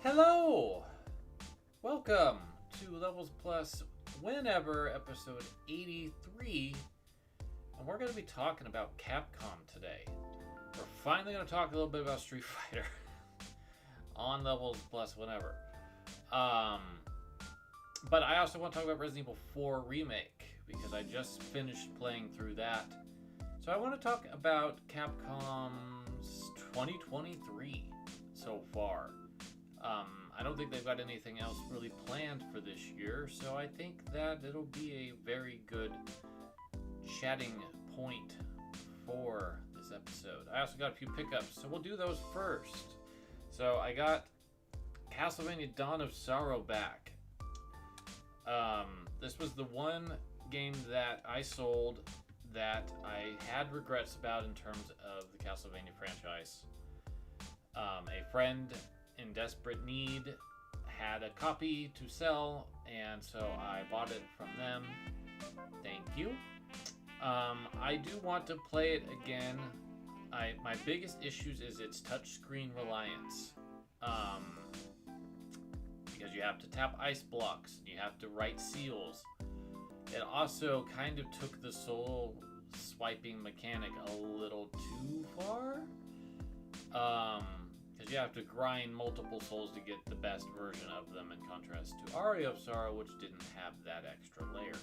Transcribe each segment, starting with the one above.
Hello! Welcome to Levels Plus Whenever, episode 83. And we're going to be talking about Capcom today. We're finally going to talk a little bit about Street Fighter on Levels Plus Whenever. But I also want to talk about Resident Evil 4 Remake, because I just finished playing through that. So I want to talk about Capcom's 2023 so far. I don't think they've got anything else really planned for this year, so I think that it'll be a very good chatting point for this episode. I also got a few pickups, so we'll do those first. So I got Castlevania Dawn of Sorrow back. This was the one game that I sold that I had regrets about in terms of the Castlevania franchise. A friend in desperate need had a copy to sell, and so I bought it from them. Thank you. I do want to play it again. My biggest issues is its touchscreen reliance. Because you have to tap ice blocks, you have to write seals. It also kind of took the soul swiping mechanic a little too far. Because you have to grind multiple souls to get the best version of them, in contrast to Aria of Sorrow, which didn't have that extra layer.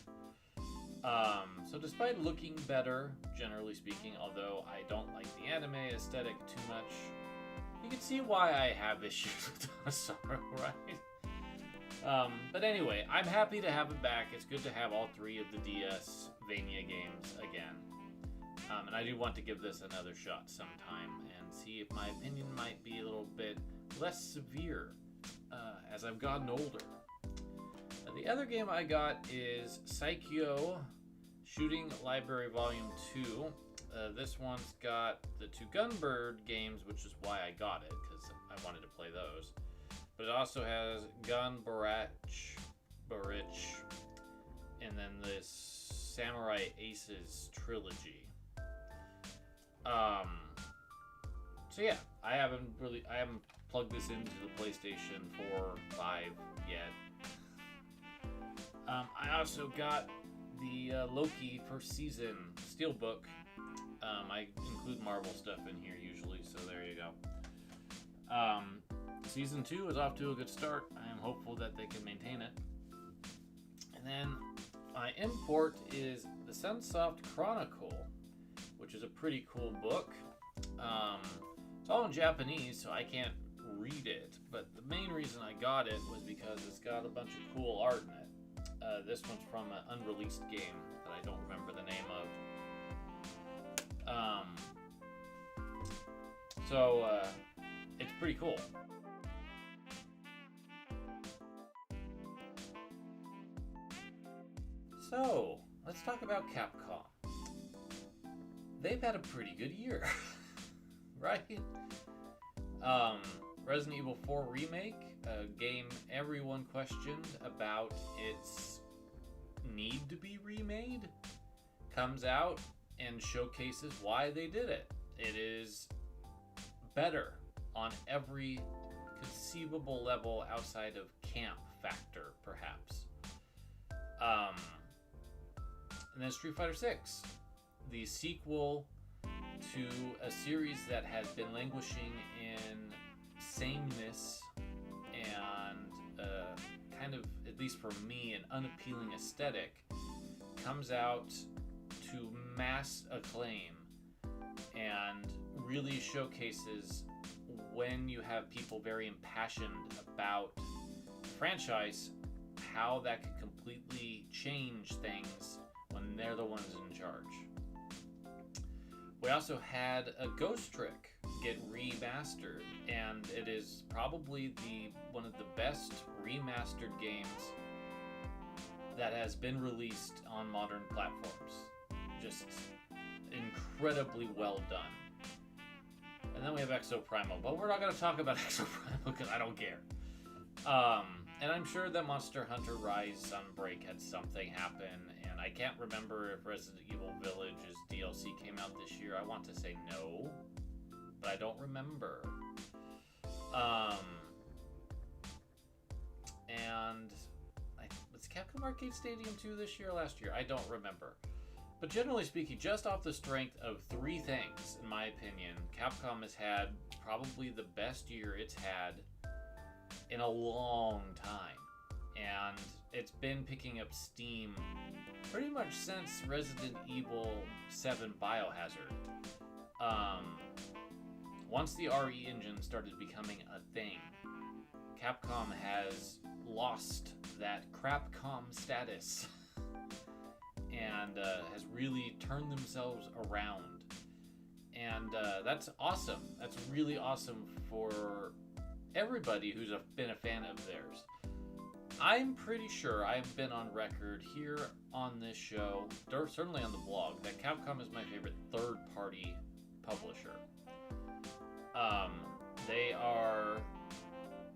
So despite looking better, generally speaking, although I don't like the anime aesthetic too much, you can see why I have issues with Dawn of Sorrow, right? But anyway, I'm happy to have it back. It's good to have all three of the DS Vania games again. And I do want to give this another shot sometime and see if my opinion might be a little bit less severe as I've gotten older. The other game I got is Saikyo Shooting Library Volume 2. This one's got the two Gunbird games, which is why I got it, because I wanted to play those. But it also has Gun Barach, and then this Samurai Aces trilogy. So yeah, I haven't plugged this into the PlayStation 4 or 5 yet. I also got the Loki first season steelbook. I include Marvel stuff in here usually, so there you go. Season 2 is off to a good start. I am hopeful that they can maintain it. And then my import is the Sunsoft Chronicle, which is a pretty cool book. It's all in Japanese, so I can't read it, but the main reason I got it was because it's got a bunch of cool art in it. This one's from an unreleased game that I don't remember the name of. So it's pretty cool. So, let's talk about Capcom. They've had a pretty good year, right? Resident Evil 4 Remake, a game everyone questioned about its need to be remade, comes out and showcases why they did it. It is better on every conceivable level outside of camp factor, perhaps. And then Street Fighter 6, the sequel to a series that has been languishing in sameness and kind of, at least for me, an unappealing aesthetic, comes out to mass acclaim and really showcases when you have people very impassioned about the franchise, how that could completely change things when they're the ones in charge. We also had a Ghost Trick get remastered, and it is probably one of the best remastered games that has been released on modern platforms. Just incredibly well done. And then we have Exo Primal, but we're not going to talk about Exo Primal because I don't care. And I'm sure that Monster Hunter Rise Sunbreak had something happen, and I can't remember if Resident Evil Village's DLC came out this year. I want to say no, but I don't remember. and was Capcom Arcade Stadium 2 this year or last year? I don't remember. But generally speaking, just off the strength of three things, in my opinion, Capcom has had probably the best year it's had in a long time. And it's been picking up steam pretty much since Resident Evil 7 Biohazard. Once the RE engine started becoming a thing, Capcom has lost that Crapcom status and has really turned themselves around. And that's awesome. That's really awesome for everybody who's been a fan of theirs. I'm pretty sure I've been on record here on this show, certainly on the blog, that Capcom is my favorite third-party publisher.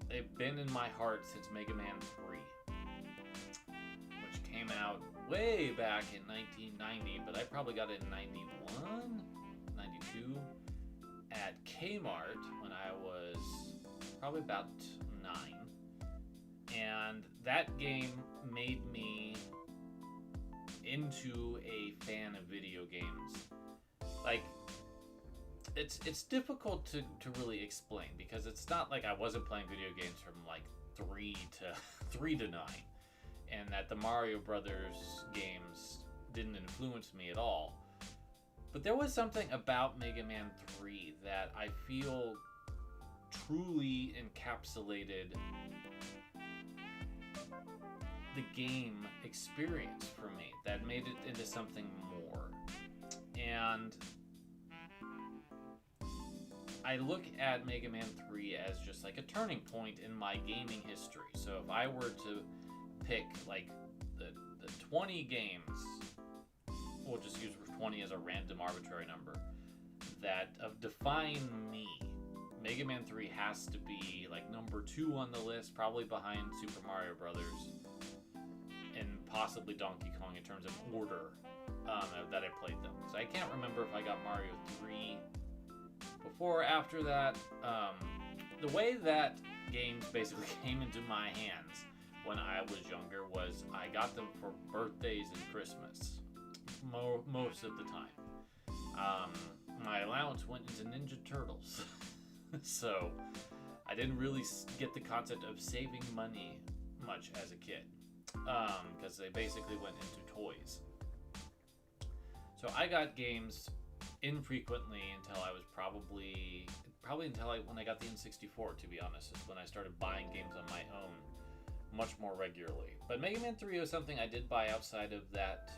They've been in my heart since Mega Man 3, which came out way back in 1990, but I probably got it in 91, 92 at Kmart when I was probably about 9. And that game made me into a fan of video games. Like, it's difficult to really explain, because it's not like I wasn't playing video games from like 3 to 9, and that the Mario Brothers games didn't influence me at all. But there was something about Mega Man 3 that I feel truly encapsulated the game experience for me, that made it into something more. And I look at Mega Man 3 as just like a turning point in my gaming history. So if I were to pick like the 20 games, we'll just use 20 as a random arbitrary number, that define me, Mega Man 3 has to be like number 2 on the list, probably behind Super Mario Brothers and possibly Donkey Kong in terms of order that I played them. So I can't remember if I got Mario 3 before or after that. The way that games basically came into my hands when I was younger was I got them for birthdays and Christmas most of the time. My allowance went into Ninja Turtles. So I didn't really get the concept of saving money much as a kid, because they basically went into toys. So I got games infrequently until I was probably until when I got the N64, to be honest, is when I started buying games on my own much more regularly. But Mega Man 3 was something I did buy outside of that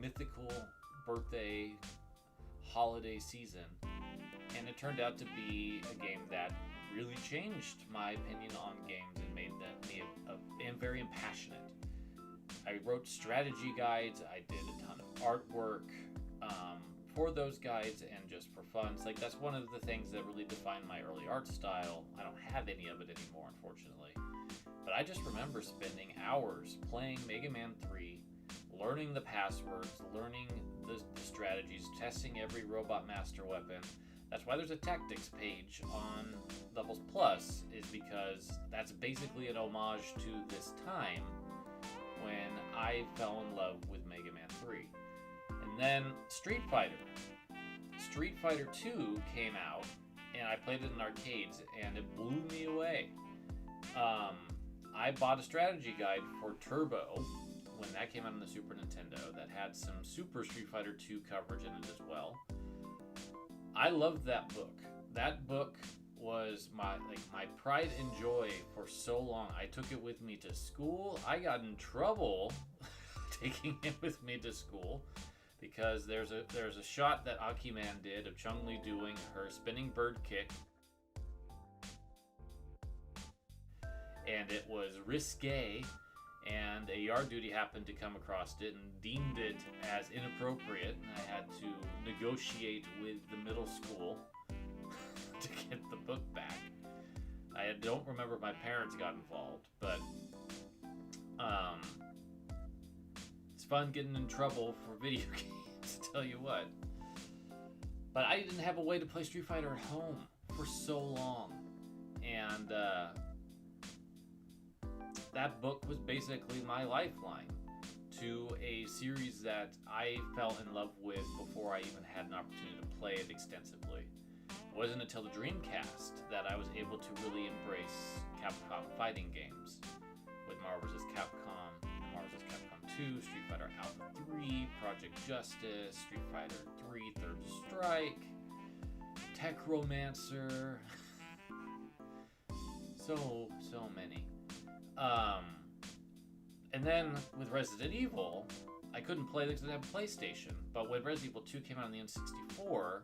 mythical birthday holiday season, and it turned out to be a game that really changed my opinion on games and made me very impassionate. I wrote strategy guides, I did a ton of artwork for those guides, and just for fun. It's like that's one of the things that really defined my early art style. I don't have any of it anymore, unfortunately. But I just remember spending hours playing Mega Man 3, learning the passwords, learning the strategies, testing every Robot Master weapon. That's why there's a tactics page on Levels Plus, is because that's basically an homage to this time when I fell in love with Mega Man 3. And then Street Fighter 2 came out, and I played it in arcades, and it blew me away. I bought a strategy guide for Turbo when that came out on the Super Nintendo that had some Super Street Fighter 2 coverage in it as well. I loved that book. That book was my pride and joy for so long. I took it with me to school. I got in trouble taking it with me to school because there's a shot that Akiman did of Chun-Li doing her spinning bird kick, and it was risque, and a yard duty happened to come across it and deemed it as inappropriate, and I had to negotiate with the middle school to get the book back. I don't remember if my parents got involved, but it's fun getting in trouble for video games, tell you what. But I didn't have a way to play Street Fighter at home for so long, and that book was basically my lifeline to a series that I fell in love with before I even had an opportunity to play it extensively. It wasn't until the Dreamcast that I was able to really embrace Capcom fighting games with Marvel vs. Capcom, Marvel vs. Capcom 2, Street Fighter Alpha 3, Project Justice, Street Fighter 3 Third Strike, Tech Romancer, so many. And then with Resident Evil, I couldn't play this because I had a PlayStation, but when Resident Evil 2 came out on the N64,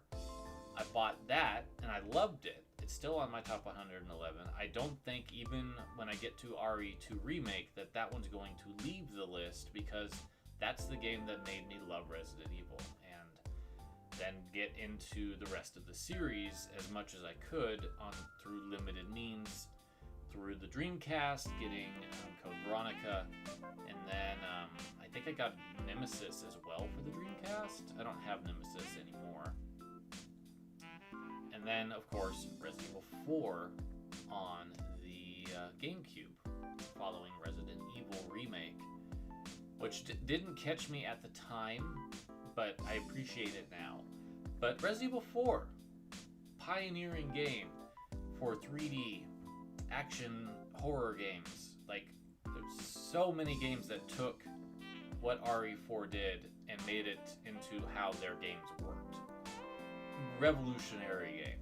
I bought that and I loved it. It's still on my top 111. I don't think even when I get to RE2 Remake that one's going to leave the list, because that's the game that made me love Resident Evil, and then get into the rest of the series as much as I could through limited means, through the Dreamcast, getting Code Veronica, and then I think I got Nemesis as well for the Dreamcast. I don't have Nemesis anymore. And then, of course, Resident Evil 4 on the GameCube, following Resident Evil Remake, which didn't catch me at the time, but I appreciate it now. But Resident Evil 4, pioneering game for 3D action horror games. Like, there's so many games that took what RE4 did and made it into how their games worked. Revolutionary game.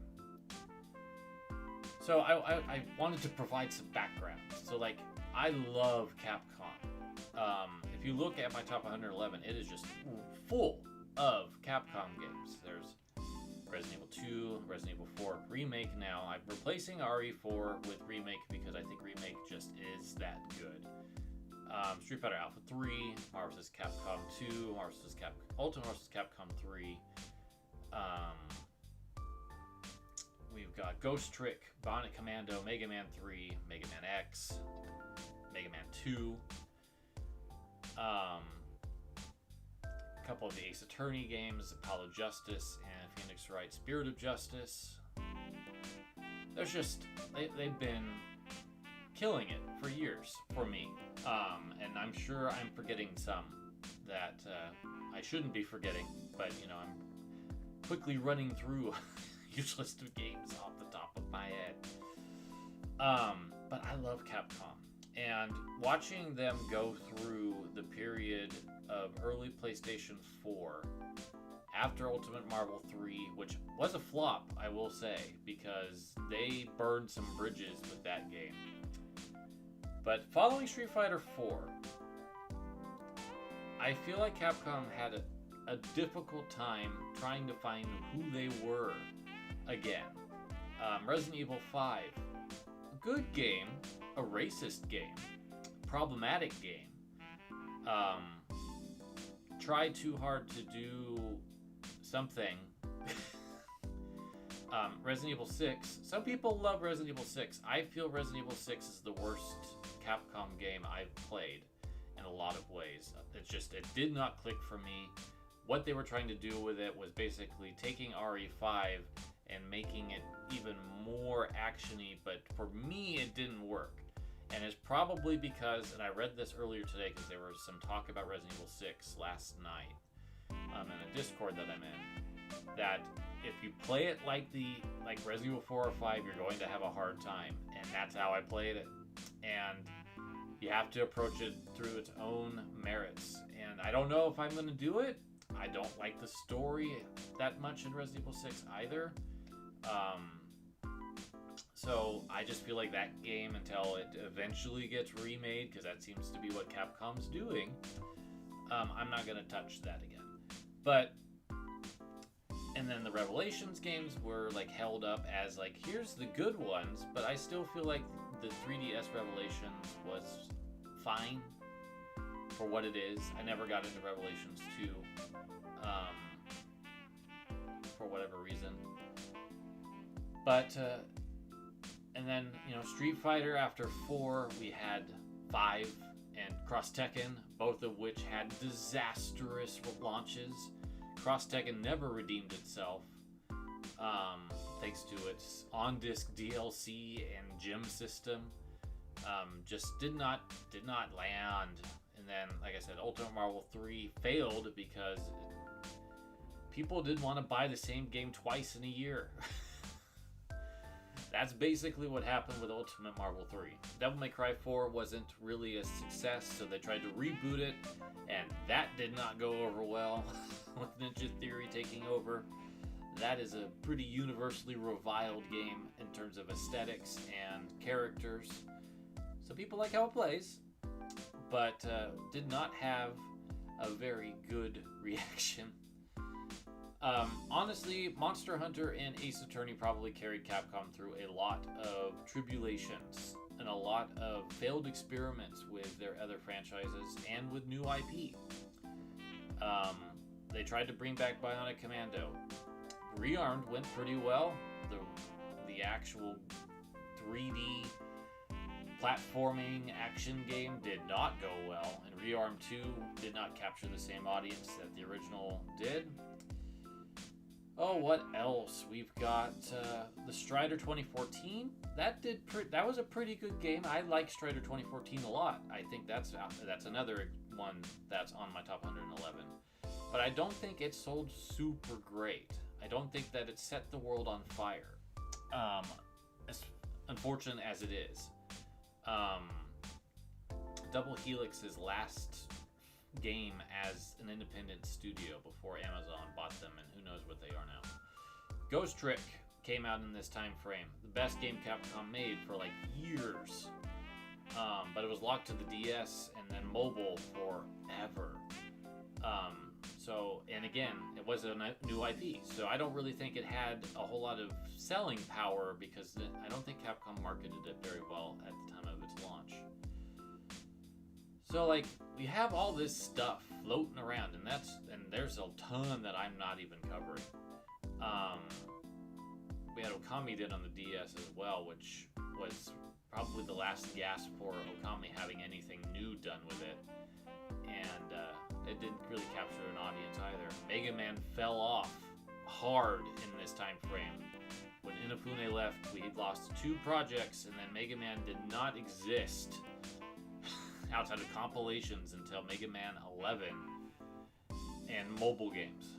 So I wanted to provide some background. So, like, I love Capcom. If you look at my top 111, it is just full of Capcom games. There's Resident Evil 2, Resident Evil 4 Remake now. I'm replacing RE4 with Remake because I think Remake just is that good. Street Fighter Alpha 3, Marvel vs. Capcom 2, Ultimate Marvel vs. Capcom 3. We've got Ghost Trick, Bionic Commando, Mega Man 3, Mega Man X, Mega Man 2. A couple of the Ace Attorney games, Apollo Justice and Phoenix Wright Spirit of Justice. There's just, they've been killing it for years for me. And I'm sure I'm forgetting some that I shouldn't be forgetting, but you know, I'm quickly running through a huge list of games off the top of my head. But I love Capcom, and watching them go through the period of early PlayStation 4 after Ultimate Marvel 3, which was a flop, I will say, because they burned some bridges with that game. But following Street Fighter 4, I feel like Capcom had a difficult time trying to find who they were again. Resident Evil 5, a good game, a racist game, problematic game. Tried too hard to do something. Resident Evil 6. Some people love Resident Evil 6. I feel Resident Evil 6 is the worst Capcom game I've played in a lot of ways. It did not click for me. What they were trying to do with it was basically taking RE5 and making it even more actiony, but for me it didn't work. And it's probably because, and I read this earlier today because there was some talk about Resident Evil 6 last night in a Discord that I'm in, that if you play it like Resident Evil 4 or 5, you're going to have a hard time. And that's how I played it. And you have to approach it through its own merits. And I don't know if I'm going to do it. I don't like the story that much in Resident Evil 6 either. So I just feel like that game, until it eventually gets remade, because that seems to be what Capcom's doing, I'm not going to touch that again. But, and then the Revelations games were like held up as like, here's the good ones, but I still feel like the 3DS Revelations was fine for what it is. I never got into Revelations 2 for whatever reason. But, and then, you know, Street Fighter after 4, we had 5 and Cross Tekken, both of which had disastrous launches. Cross Tekken never redeemed itself, thanks to its on-disc DLC and gym system. just did not land. And then, like I said, Ultimate Marvel 3 failed because people didn't want to buy the same game twice in a year. That's basically what happened with Ultimate Marvel 3. Devil May Cry 4 wasn't really a success, so they tried to reboot it, and that did not go over well, with Ninja Theory taking over. That is a pretty universally reviled game in terms of aesthetics and characters. So people like how it plays, but did not have a very good reaction. Honestly, Monster Hunter and Ace Attorney probably carried Capcom through a lot of tribulations and a lot of failed experiments with their other franchises and with new IP. They tried to bring back Bionic Commando. Rearmed went pretty well. The actual 3D platforming action game did not go well, and Rearmed 2 did not capture the same audience that the original did. Oh, what else? We've got the Strider 2014. That was a pretty good game. I like Strider 2014 a lot. I think that's another one that's on my top 111. But I don't think it sold super great. I don't think that it set the world on fire. As unfortunate as it is. Double Helix's last game as an independent studio before Amazon bought them, and who knows what they are now. Ghost Trick came out in this time frame. The best game Capcom made for like years. But it was locked to the DS and then mobile forever. And again, it was a new IP, so I don't really think it had a whole lot of selling power because I don't think Capcom marketed it very well at the time of its launch. So like, we have all this stuff floating around, and there's a ton that I'm not even covering. We had Okami did on the DS as well, which was probably the last gasp for Okami having anything new done with it. And it didn't really capture an audience either. Mega Man fell off hard in this time frame. When Inafune left, we had lost 2 projects, and then Mega Man did not exist outside of compilations until Mega Man 11 and mobile games.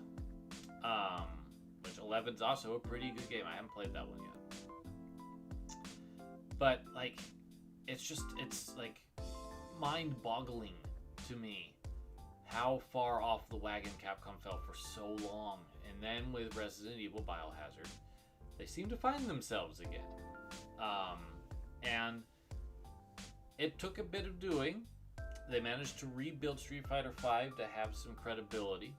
Which 11's also a pretty good game. I haven't played that one yet. But like, it's like mind-boggling to me how far off the wagon Capcom fell for so long. And then with Resident Evil Biohazard, they seem to find themselves again. And it took a bit of doing. They managed to rebuild Street Fighter V to have some credibility.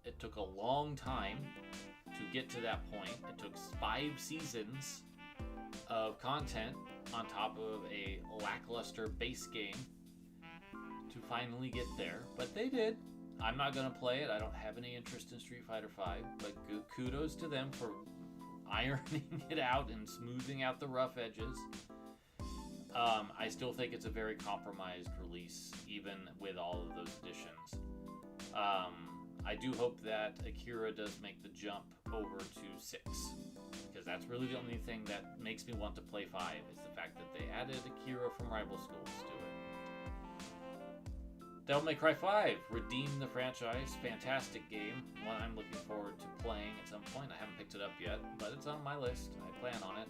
It took a long time to get to that point. It took 5 seasons of content on top of a lackluster base game to finally get there, but they did. I'm not going to play it. I don't have any interest in Street Fighter V, but kudos to them for ironing it out and smoothing out the rough edges. I still think it's a very compromised release, even with all of those additions. I do hope that Akira does make the jump over to 6, because that's really the only thing that makes me want to play 5, is the fact that they added Akira from Rival Schools to it. Devil May Cry 5 redeemed the franchise. Fantastic game. One I'm looking forward to playing at some point. I haven't picked it up yet, but it's on my list. I plan on it.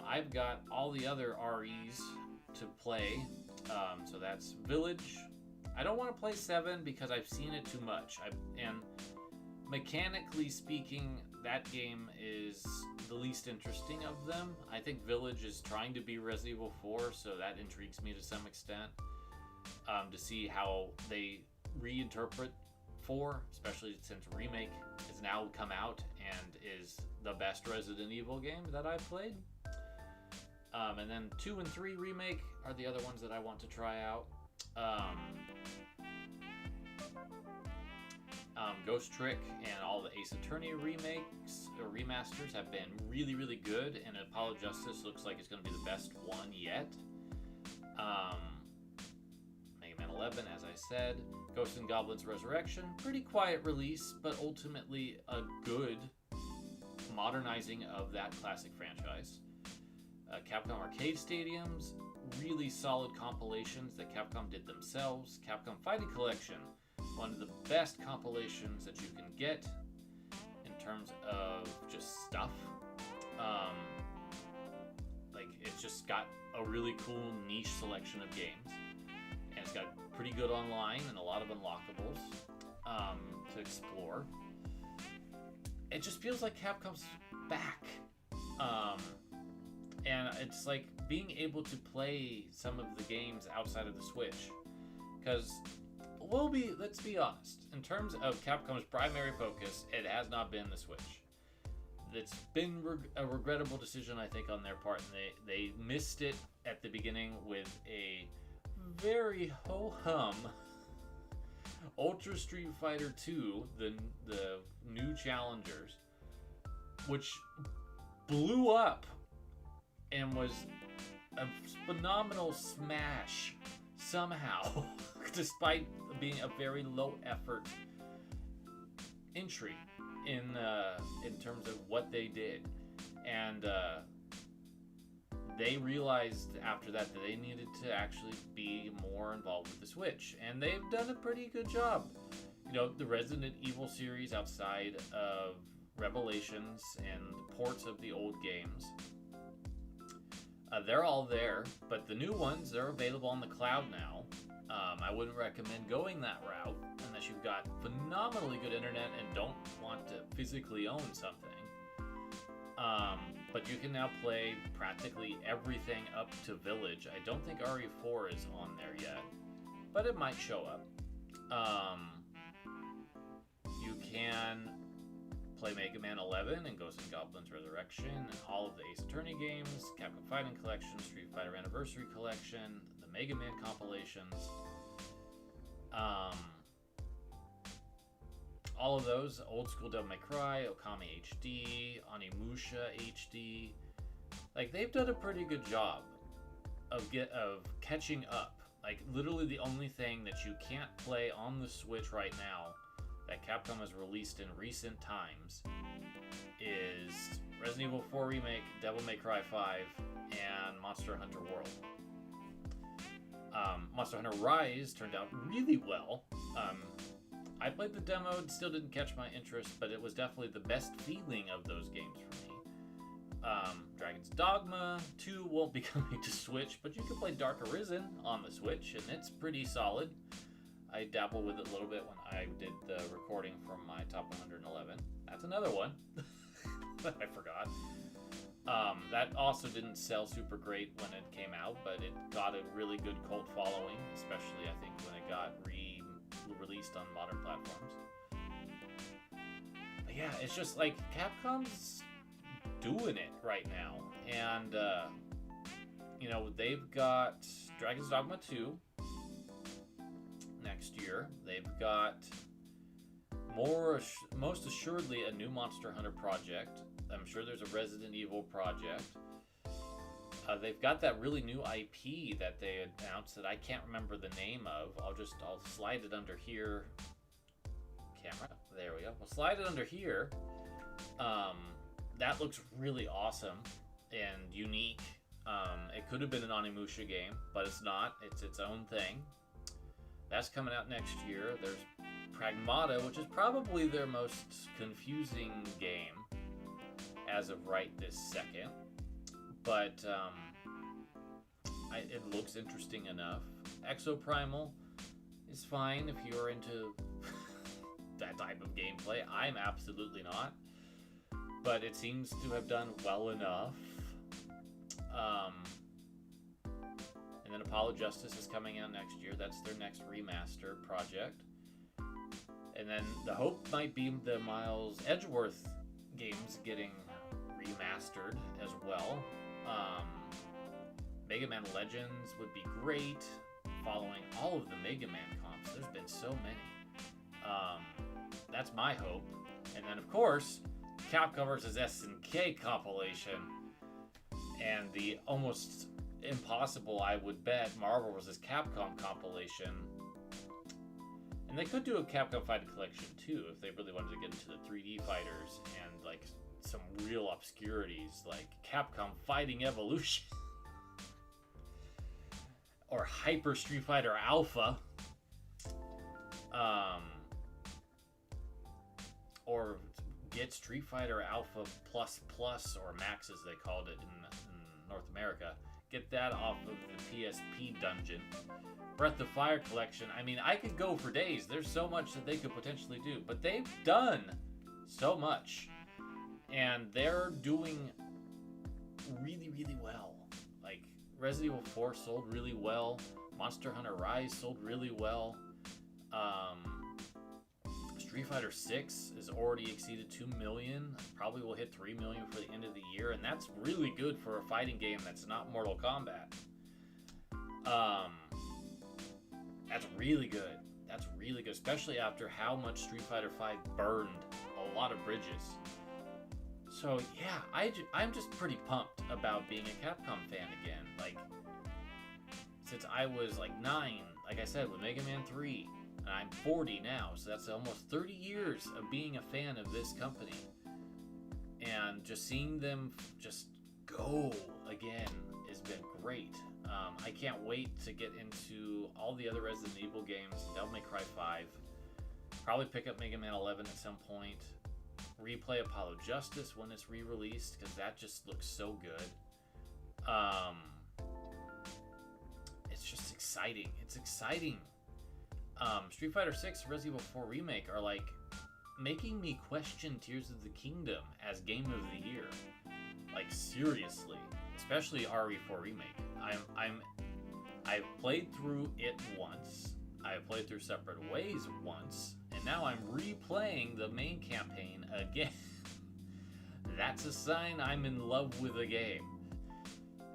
I've got all the other REs to play. So that's Village. I don't want to play 7 because I've seen it too much. And mechanically speaking, that game is the least interesting of them. I think Village is trying to be Resident Evil 4, so that intrigues me to some extent. To see how they reinterpret 4, especially since Remake has now come out and is the best Resident Evil game that I've played. And then 2 and 3 Remake are the other ones that I want to try out. Ghost Trick and all the Ace Attorney remakes or remasters have been really, really good, and Apollo Justice looks like it's going to be the best one yet. Mega Man 11, as I said. Ghosts and Goblins Resurrection, pretty quiet release, but ultimately a good modernizing of that classic franchise. Capcom arcade stadiums, really solid compilations that Capcom did themselves. Capcom Fighting Collection, one of the best compilations that you can get in terms of just stuff. Like, it's just got a really cool niche selection of games, and it's got pretty good online and a lot of unlockables to explore. It just feels like Capcom's back. And it's like being able to play some of the games outside of the Switch. Because, let's be honest, in terms of Capcom's primary focus, it has not been the Switch. It's been a regrettable decision, I think, on their part. And they missed it at the beginning with a very ho-hum Ultra Street Fighter 2, the new challengers, which blew up and was a phenomenal smash somehow, despite being a very low effort entry in terms of what they did. And they realized after that they needed to actually be more involved with the Switch, and they've done a pretty good job. You know, the Resident Evil series outside of Revelations and ports of the old games, they're all there, but the new ones, they're available on the cloud now. I wouldn't recommend going that route unless you've got phenomenally good internet and don't want to physically own something. But you can now play practically everything up to Village. I don't think RE4 is on there yet, but it might show up. You can play Mega Man 11 and Ghosts and Goblins Resurrection and all of the Ace Attorney games, Capcom Fighting Collection, Street Fighter Anniversary Collection, the Mega Man compilations. All of those, old school Devil May Cry, Okami HD, Onimusha HD. Like, they've done a pretty good job of catching up. Like, literally the only thing that you can't play on the Switch right now that Capcom has released in recent times is Resident Evil 4 Remake, Devil May Cry 5, and Monster Hunter World. Monster Hunter Rise turned out really well. I played the demo, it still didn't catch my interest, but it was definitely the best feeling of those games for me. Dragon's Dogma 2 won't be coming to Switch, but you can play Dark Arisen on the Switch, and it's pretty solid. I dabbled with it a little bit when I did the recording from my Top 111. That's another one that I forgot. That also didn't sell super great when it came out, but it got a really good cult following, especially I think when it got released on modern platforms. But yeah, it's just like Capcom's doing it right now, and you know, they've got Dragon's Dogma 2 next year. They've got most assuredly a new Monster Hunter project. I'm sure there's a Resident Evil project. They've got that really new IP that they announced that I can't remember the name of. I'll slide it under here. Camera. There we go. We'll slide it under here. That looks really awesome and unique. It could have been an Onimusha game, but it's not. It's its own thing. That's coming out next year. There's Pragmata, which is probably their most confusing game as of right this second. But it looks interesting enough. Exoprimal is fine if you're into that type of gameplay. I'm absolutely not. But it seems to have done well enough. And then Apollo Justice is coming out next year. That's their next remaster project. And then the hope might be the Miles Edgeworth games getting remastered as well. Mega Man Legends would be great, following all of the Mega Man comps. There's been so many. That's my hope. And then, of course, Capcom vs. SNK compilation, and the almost impossible, I would bet, Marvel vs. Capcom compilation. And they could do a Capcom Fighting Collection too if they really wanted to get into the 3D fighters and like some real obscurities like Capcom Fighting Evolution or Hyper Street Fighter Alpha, or get Street Fighter Alpha Plus Plus, or Max as they called it in North America. Get that off of the PSP dungeon. Breath of Fire collection. I mean, I could go for days. There's so much that they could potentially do, but they've done so much, and they're doing really, really well. Like, Resident Evil 4 sold really well. Monster Hunter Rise sold really well. Street Fighter 6 has already exceeded 2 million. Probably will hit 3 million for the end of the year, and that's really good for a fighting game that's not Mortal Kombat. That's really good. That's really good, especially after how much Street Fighter V burned a lot of bridges. So yeah, I'm just pretty pumped about being a Capcom fan again. Like, since I was like 9, like I said, with Mega Man 3, and I'm 40 now, so that's almost 30 years of being a fan of this company. And just seeing them just go again has been great. I can't wait to get into all the other Resident Evil games, Devil May Cry 5, probably pick up Mega Man 11 at some point, replay Apollo Justice when it's re-released, because that just looks so good. It's just exciting. It's exciting. Street Fighter 6 and Resident Evil 4 Remake are like making me question Tears of the Kingdom as Game of the Year. Like, seriously. Especially RE4 Remake. I've played through it once. I've played through Separate Ways once, and now I'm replaying the main campaign again. That's a sign I'm in love with the game.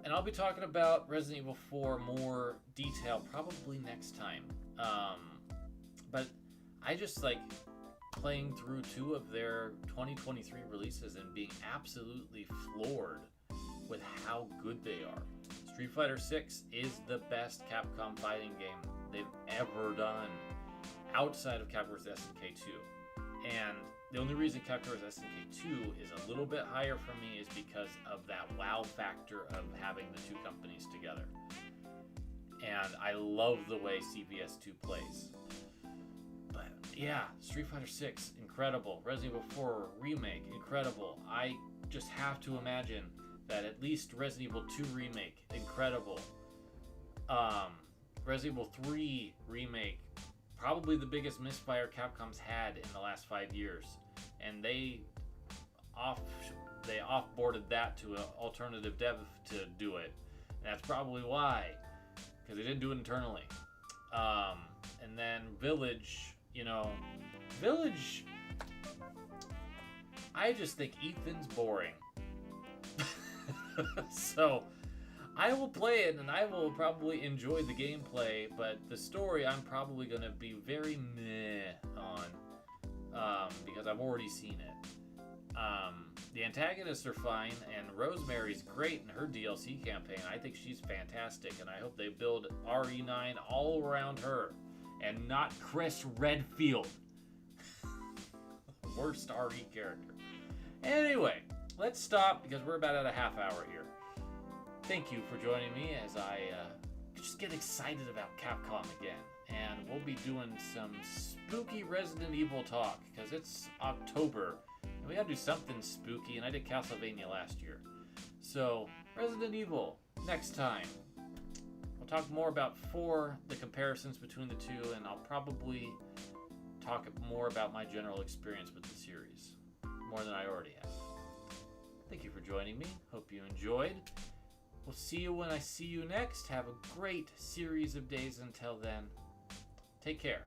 And I'll be talking about Resident Evil 4 more detail probably next time. But I just like playing through 2 of their 2023 releases and being absolutely floored with how good they are. Street Fighter 6 is the best Capcom fighting game they've ever done outside of Capcom vs. SNK 2. And the only reason Capcom vs. SNK 2 is a little bit higher for me is because of that wow factor of having the 2 companies together. And I love the way CVS 2 plays. But yeah, Street Fighter 6, incredible. Resident Evil 4 Remake, incredible. I just have to imagine that at least Resident Evil 2 Remake, incredible. Resident Evil 3 Remake, probably the biggest misfire Capcom's had in the last 5 years. And they offboarded that to an alternative dev to do it. And that's probably why, because they didn't do it internally. And then Village, Village, I just think Ethan's boring. So I will play it and I will probably enjoy the gameplay, but the story I'm probably going to be very meh on, because I've already seen it. The antagonists are fine, and Rosemary's great in her DLC campaign. I think she's fantastic, and I hope they build RE9 all around her, and not Chris Redfield. Worst RE character. Anyway, let's stop because we're about at a half hour here. Thank you for joining me as I just get excited about Capcom again. And we'll be doing some spooky Resident Evil talk because it's October. And we gotta do something spooky, and I did Castlevania last year. So, Resident Evil, next time. We'll talk more about 4, the comparisons between the 2, and I'll probably talk more about my general experience with the series. More than I already have. Thank you for joining me. Hope you enjoyed. We'll see you when I see you next. Have a great series of days until then. Take care.